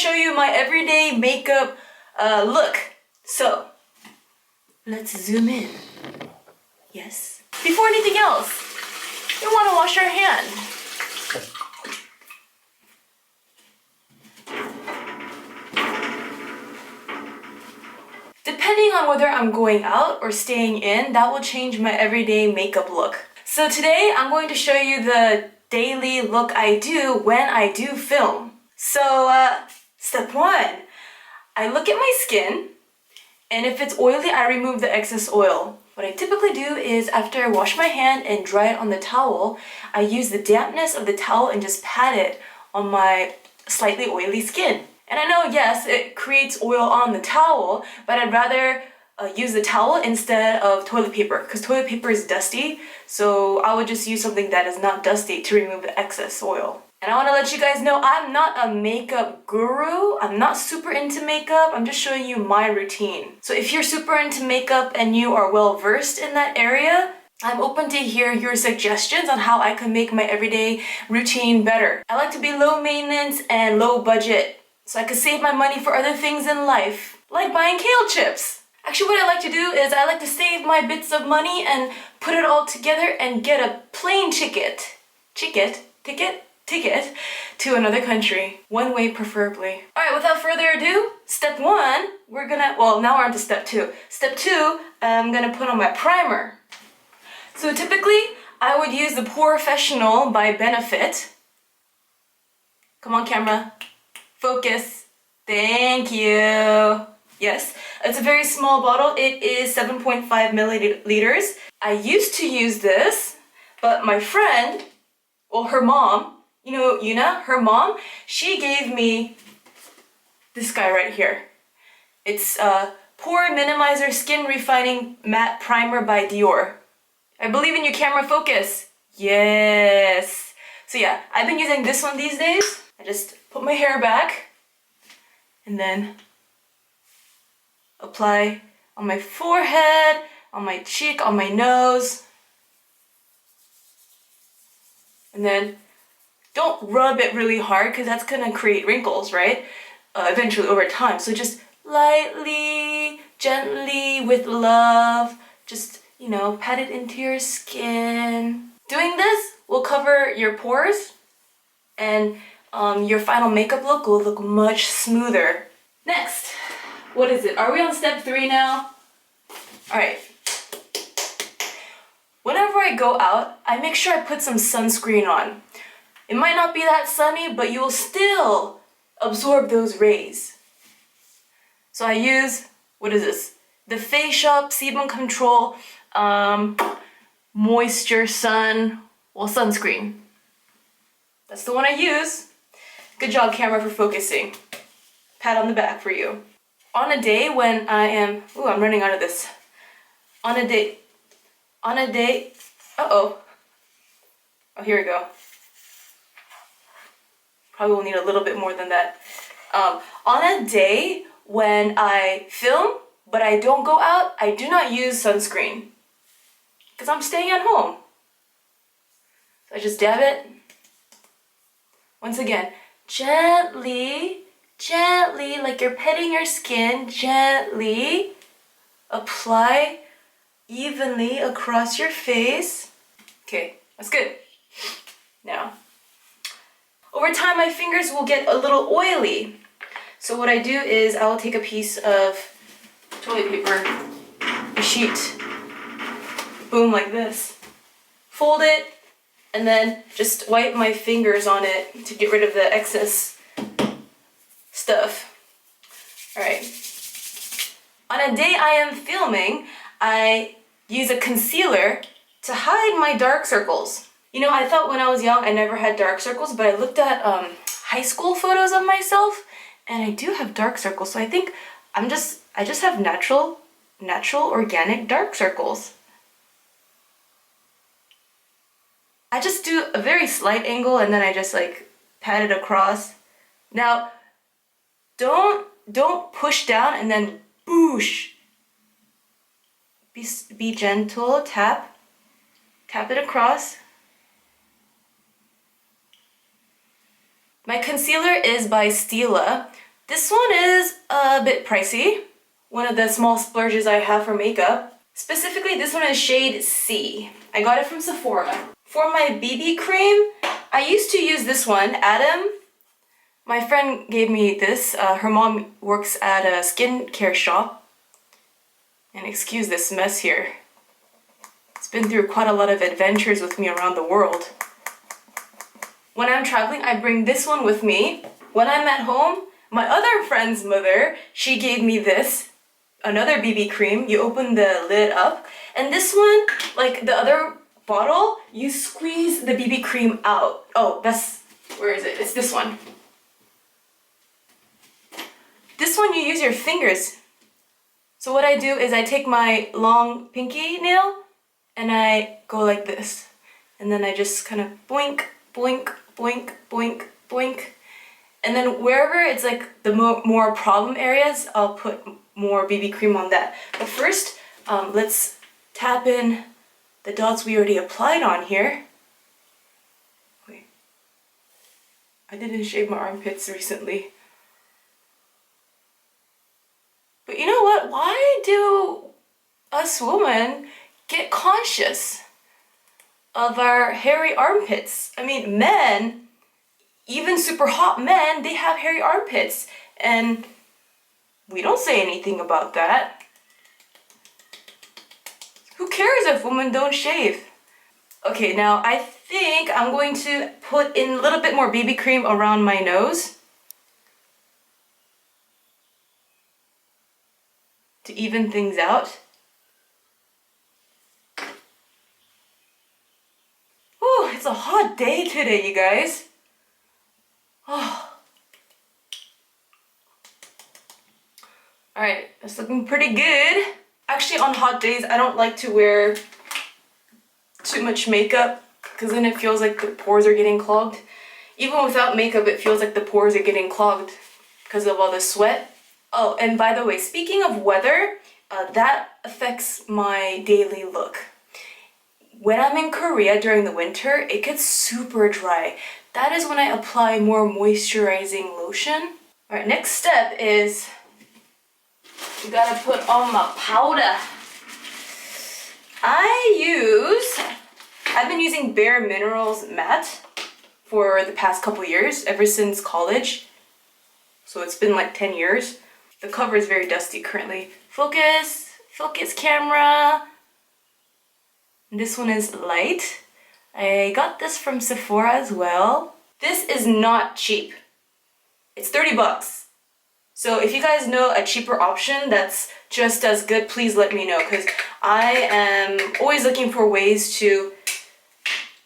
show you my everyday makeup look. So, let's zoom in. Yes. Before anything else, we want to wash our hand. Depending on whether I'm going out or staying in, that will change my everyday makeup look. So today, I'm going to show you the daily look I do when I do film. So, step one, I look at my skin, and if it's oily, I remove the excess oil. What I typically do is after I wash my hand and dry it on the towel, I use the dampness of the towel and just pat it on my slightly oily skin. And I know, yes, it creates oil on the towel, but I'd rather use the towel instead of toilet paper because toilet paper is dusty, so I would just use something that is not dusty to remove the excess oil. And I want to let you guys know I'm not a makeup guru. I'm not super into makeup. I'm just showing you my routine. So if you're super into makeup and you are well versed in that area, I'm open to hear your suggestions on how I can make my everyday routine better. I like to be low maintenance and low budget, so I can save my money for other things in life, like buying kale chips. Actually, what I like to do is I like to save my bits of money and put it all together and get a plane ticket to another country. One way preferably. Alright, without further ado, step one, now we're on to step two. Step two, I'm gonna put on my primer. So typically, I would use the Pore Professional by Benefit. Come on camera, focus. Thank you. Yes, it's a very small bottle. It is 7.5 milliliters. I used to use this, but my friend, well, her mom, you know, Yuna, her mom, she gave me this guy right here. It's Pore Minimizer Skin Refining Matte Primer by Dior. I believe in your camera focus. Yes. So yeah, I've been using this one these days. I just put my hair back and then apply on my forehead, on my cheek, on my nose. And then don't rub it really hard because that's gonna create wrinkles, right? Eventually over time. So just lightly, gently, with love, just, you know, pat it into your skin. Doing this will cover your pores and your final makeup look will look much smoother. Next, what is it? Are we on step 3 now? Alright. Whenever I go out, I make sure I put some sunscreen on. It might not be that sunny, but you will still absorb those rays. So I use, what is this? The Face Shop Sebum Control Moisture Sunscreen. That's the one I use. Good job, camera, for focusing. Pat on the back for you. On a day when I am, I'm running out of this. On a day, oh, here we go. Probably will need a little bit more than that. On a day when I film, but I don't go out, I do not use sunscreen. Because I'm staying at home. So I just dab it. Once again, gently, like you're petting your skin, gently apply evenly across your face. Okay, that's good. Now, over time my fingers will get a little oily. So what I do is I will take a piece of toilet paper, a sheet, boom, like this. Fold it, and then just wipe my fingers on it to get rid of the excess stuff. Alright. On a day I am filming, I use a concealer to hide my dark circles. You know, I thought when I was young I never had dark circles, but I looked at high school photos of myself and I do have dark circles. So I think I just have natural organic dark circles. I just do a very slight angle and then I just like pat it across. Now, don't push down and then boosh. Be gentle, tap it across. My concealer is by Stila. This one is a bit pricey. One of the small splurges I have for makeup. Specifically, this one is shade C. I got it from Sephora. For my BB cream, I used to use this one, Atom. My friend gave me this. Her mom works at a skincare shop. And excuse this mess here. It's been through quite a lot of adventures with me around the world. When I'm traveling, I bring this one with me. When I'm at home, my other friend's mother, she gave me this. Another BB cream. You open the lid up. And this one, like the other bottle, you squeeze the BB cream out. Oh, where is it? It's this one. This one you use your fingers. So what I do is I take my long pinky nail and I go like this. And then I just kind of boink, boink, boink, boink, boink. And then wherever it's like the more problem areas, I'll put more BB cream on that. But first, let's tap in the dots we already applied on here. Wait. I didn't shave my armpits recently. But you know what? Why do us women get conscious of our hairy armpits? I mean, men, even super hot men, they have hairy armpits. And we don't say anything about that. Who cares if women don't shave? Okay, now I think I'm going to put in a little bit more BB cream around my nose to even things out. Whew, it's a hot day today, you guys. Oh. Alright, that's looking pretty good. Actually, on hot days, I don't like to wear too much makeup because then it feels like the pores are getting clogged. Even without makeup, it feels like the pores are getting clogged because of all the sweat. Oh, and by the way, speaking of weather, that affects my daily look. When I'm in Korea during the winter, it gets super dry. That is when I apply more moisturizing lotion. Alright, next step is you gotta put on my powder. I've been using Bare Minerals matte for the past couple years, ever since college. So it's been like 10 years. The cover is very dusty currently. Focus camera. And this one is light. I got this from Sephora as well. This is not cheap. It's 30 bucks. So if you guys know a cheaper option that's just as good, please let me know, because I am always looking for ways to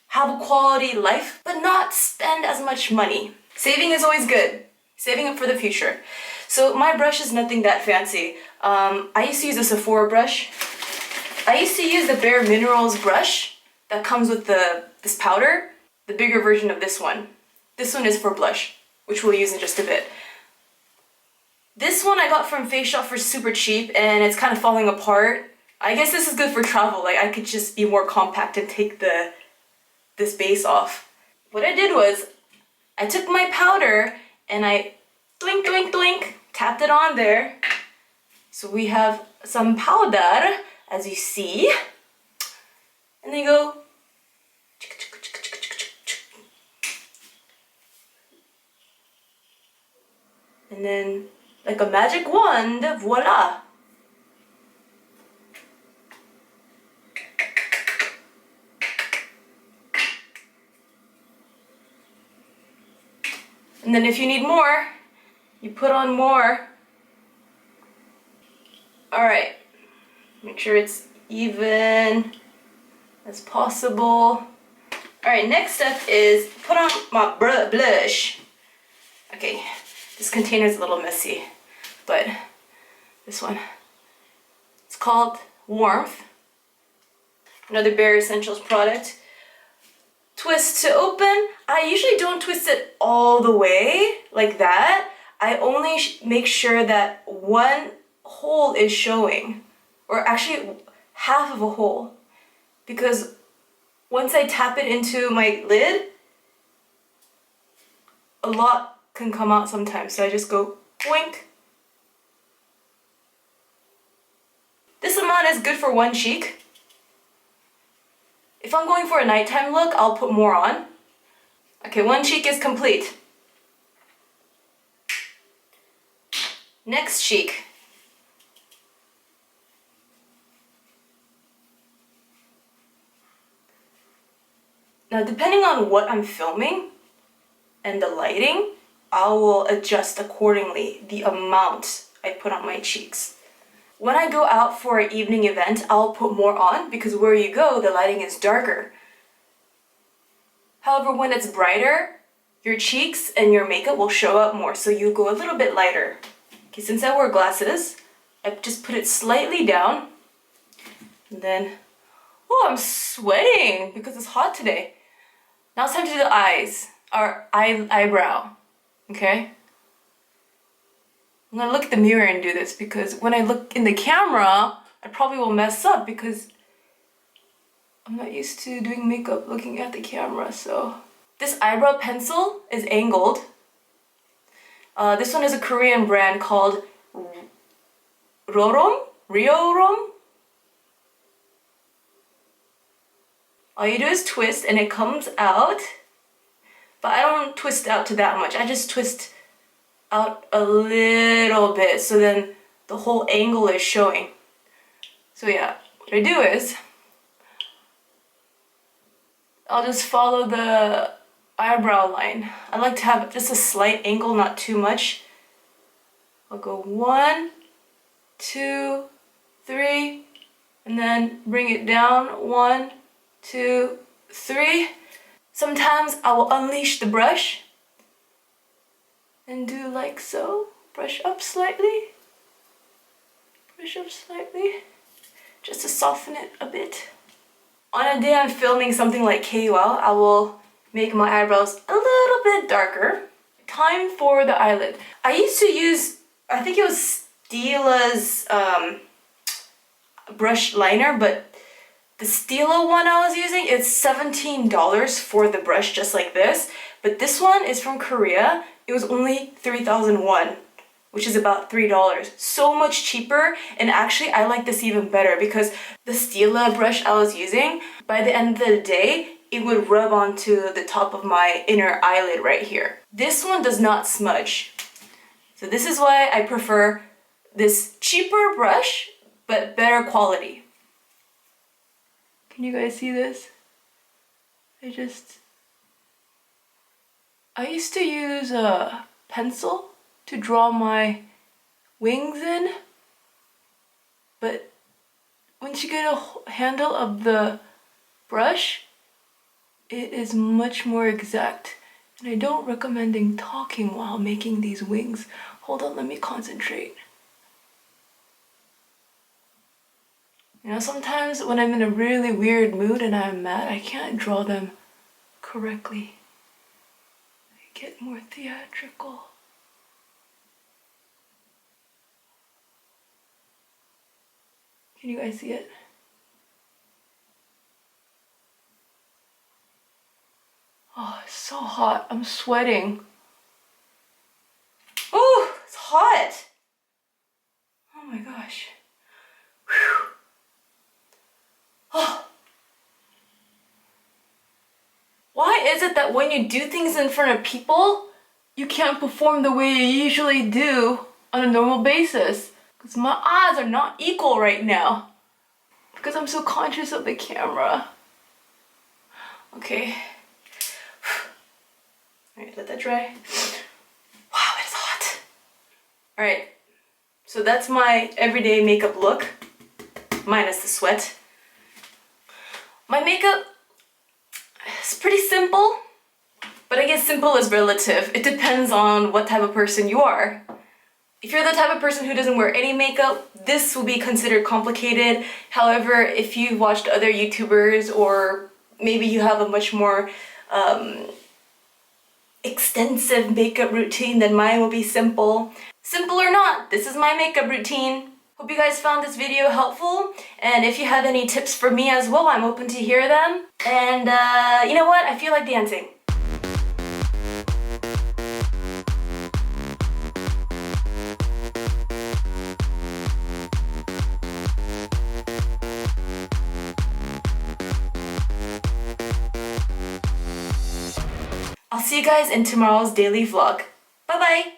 have a quality life but not spend as much money. Saving is always good. Saving it for the future. So my brush is nothing that fancy. I used to use a Sephora brush. I used to use the Bare Minerals brush that comes with this powder, the bigger version of this one. This one is for blush, which we'll use in just a bit. This one I got from Face Shop for super cheap and it's kind of falling apart. I guess this is good for travel. Like I could just be more compact and take this base off. What I did was I took my powder and I doink doink doink tapped it on there. So we have some powder, as you see. And then you go and then like a magic wand, voila! And then if you need more, you put on more. Alright, make sure it's even as possible. Alright, next step is put on my blush. Okay, this container is a little messy, but this one, it's called Warmth. Another Bare Essentials product. Twist to open. I usually don't twist it all the way like that. I only make sure that one hole is showing, or actually half of a hole, because once I tap it into my lid, a lot can come out sometimes, so I just go Wink. This amount is good for one cheek. If I'm going for a nighttime look, I'll put more on. Okay, one cheek is complete. Next cheek. Now, depending on what I'm filming and the lighting, I will adjust accordingly the amount I put on my cheeks. When I go out for an evening event, I'll put more on because where you go, the lighting is darker. However, when it's brighter, your cheeks and your makeup will show up more, so you go a little bit lighter. Okay, since I wear glasses, I just put it slightly down. And then, oh, I'm sweating because it's hot today. Now it's time to do the eyes, or eyebrow, okay? I'm gonna look at the mirror and do this because when I look in the camera, I probably will mess up because I'm not used to doing makeup looking at the camera, so. This eyebrow pencil is angled. This one is a Korean brand called Reorom? All you do is twist and it comes out, but I don't twist out to that much. I just twist out a little bit so then the whole angle is showing. So yeah, what I do is I'll just follow the eyebrow line. I like to have just a slight angle, not too much. I'll go 1, 2, 3, and then bring it down 1, 2, 3. Sometimes I will unleash the brush and do like so. Brush up slightly. Brush up slightly. Just to soften it a bit. On a day I'm filming something like KOL, I will make my eyebrows a little bit darker. Time for the eyelid. I used to use, I think it was Stila's brush liner, but the Stila one I was using, it's $17 for the brush just like this. But this one is from Korea. It was only 3,001, which is about $3. So much cheaper, and actually I like this even better because the Stila brush I was using, by the end of the day, it would rub onto the top of my inner eyelid right here. This one does not smudge. So this is why I prefer this cheaper brush, but better quality. Can you guys see this? I used to use a pencil to draw my wings in, but once you get a handle of the brush, it is much more exact. And I don't recommend talking while making these wings. Hold on, let me concentrate. You know, sometimes when I'm in a really weird mood and I'm mad, I can't draw them correctly. I get more theatrical. Can you guys see it? Oh, it's so hot. I'm sweating. Oh, it's hot. Oh my gosh. Whew. Oh. Why is it that when you do things in front of people, you can't perform the way you usually do on a normal basis? Because my eyes are not equal right now. Because I'm so conscious of the camera. Okay. Alright, let that dry. Wow, it's hot. Alright, so that's my everyday makeup look, minus the sweat. My makeup is pretty simple, but I guess simple is relative. It depends on what type of person you are. If you're the type of person who doesn't wear any makeup, this will be considered complicated. However, if you've watched other YouTubers, or maybe you have a much more extensive makeup routine, then mine will be simple. Simple or not, this is my makeup routine. Hope you guys found this video helpful, and if you have any tips for me as well, I'm open to hear them. And you know what? I feel like dancing. I'll see you guys in tomorrow's daily vlog. Bye bye!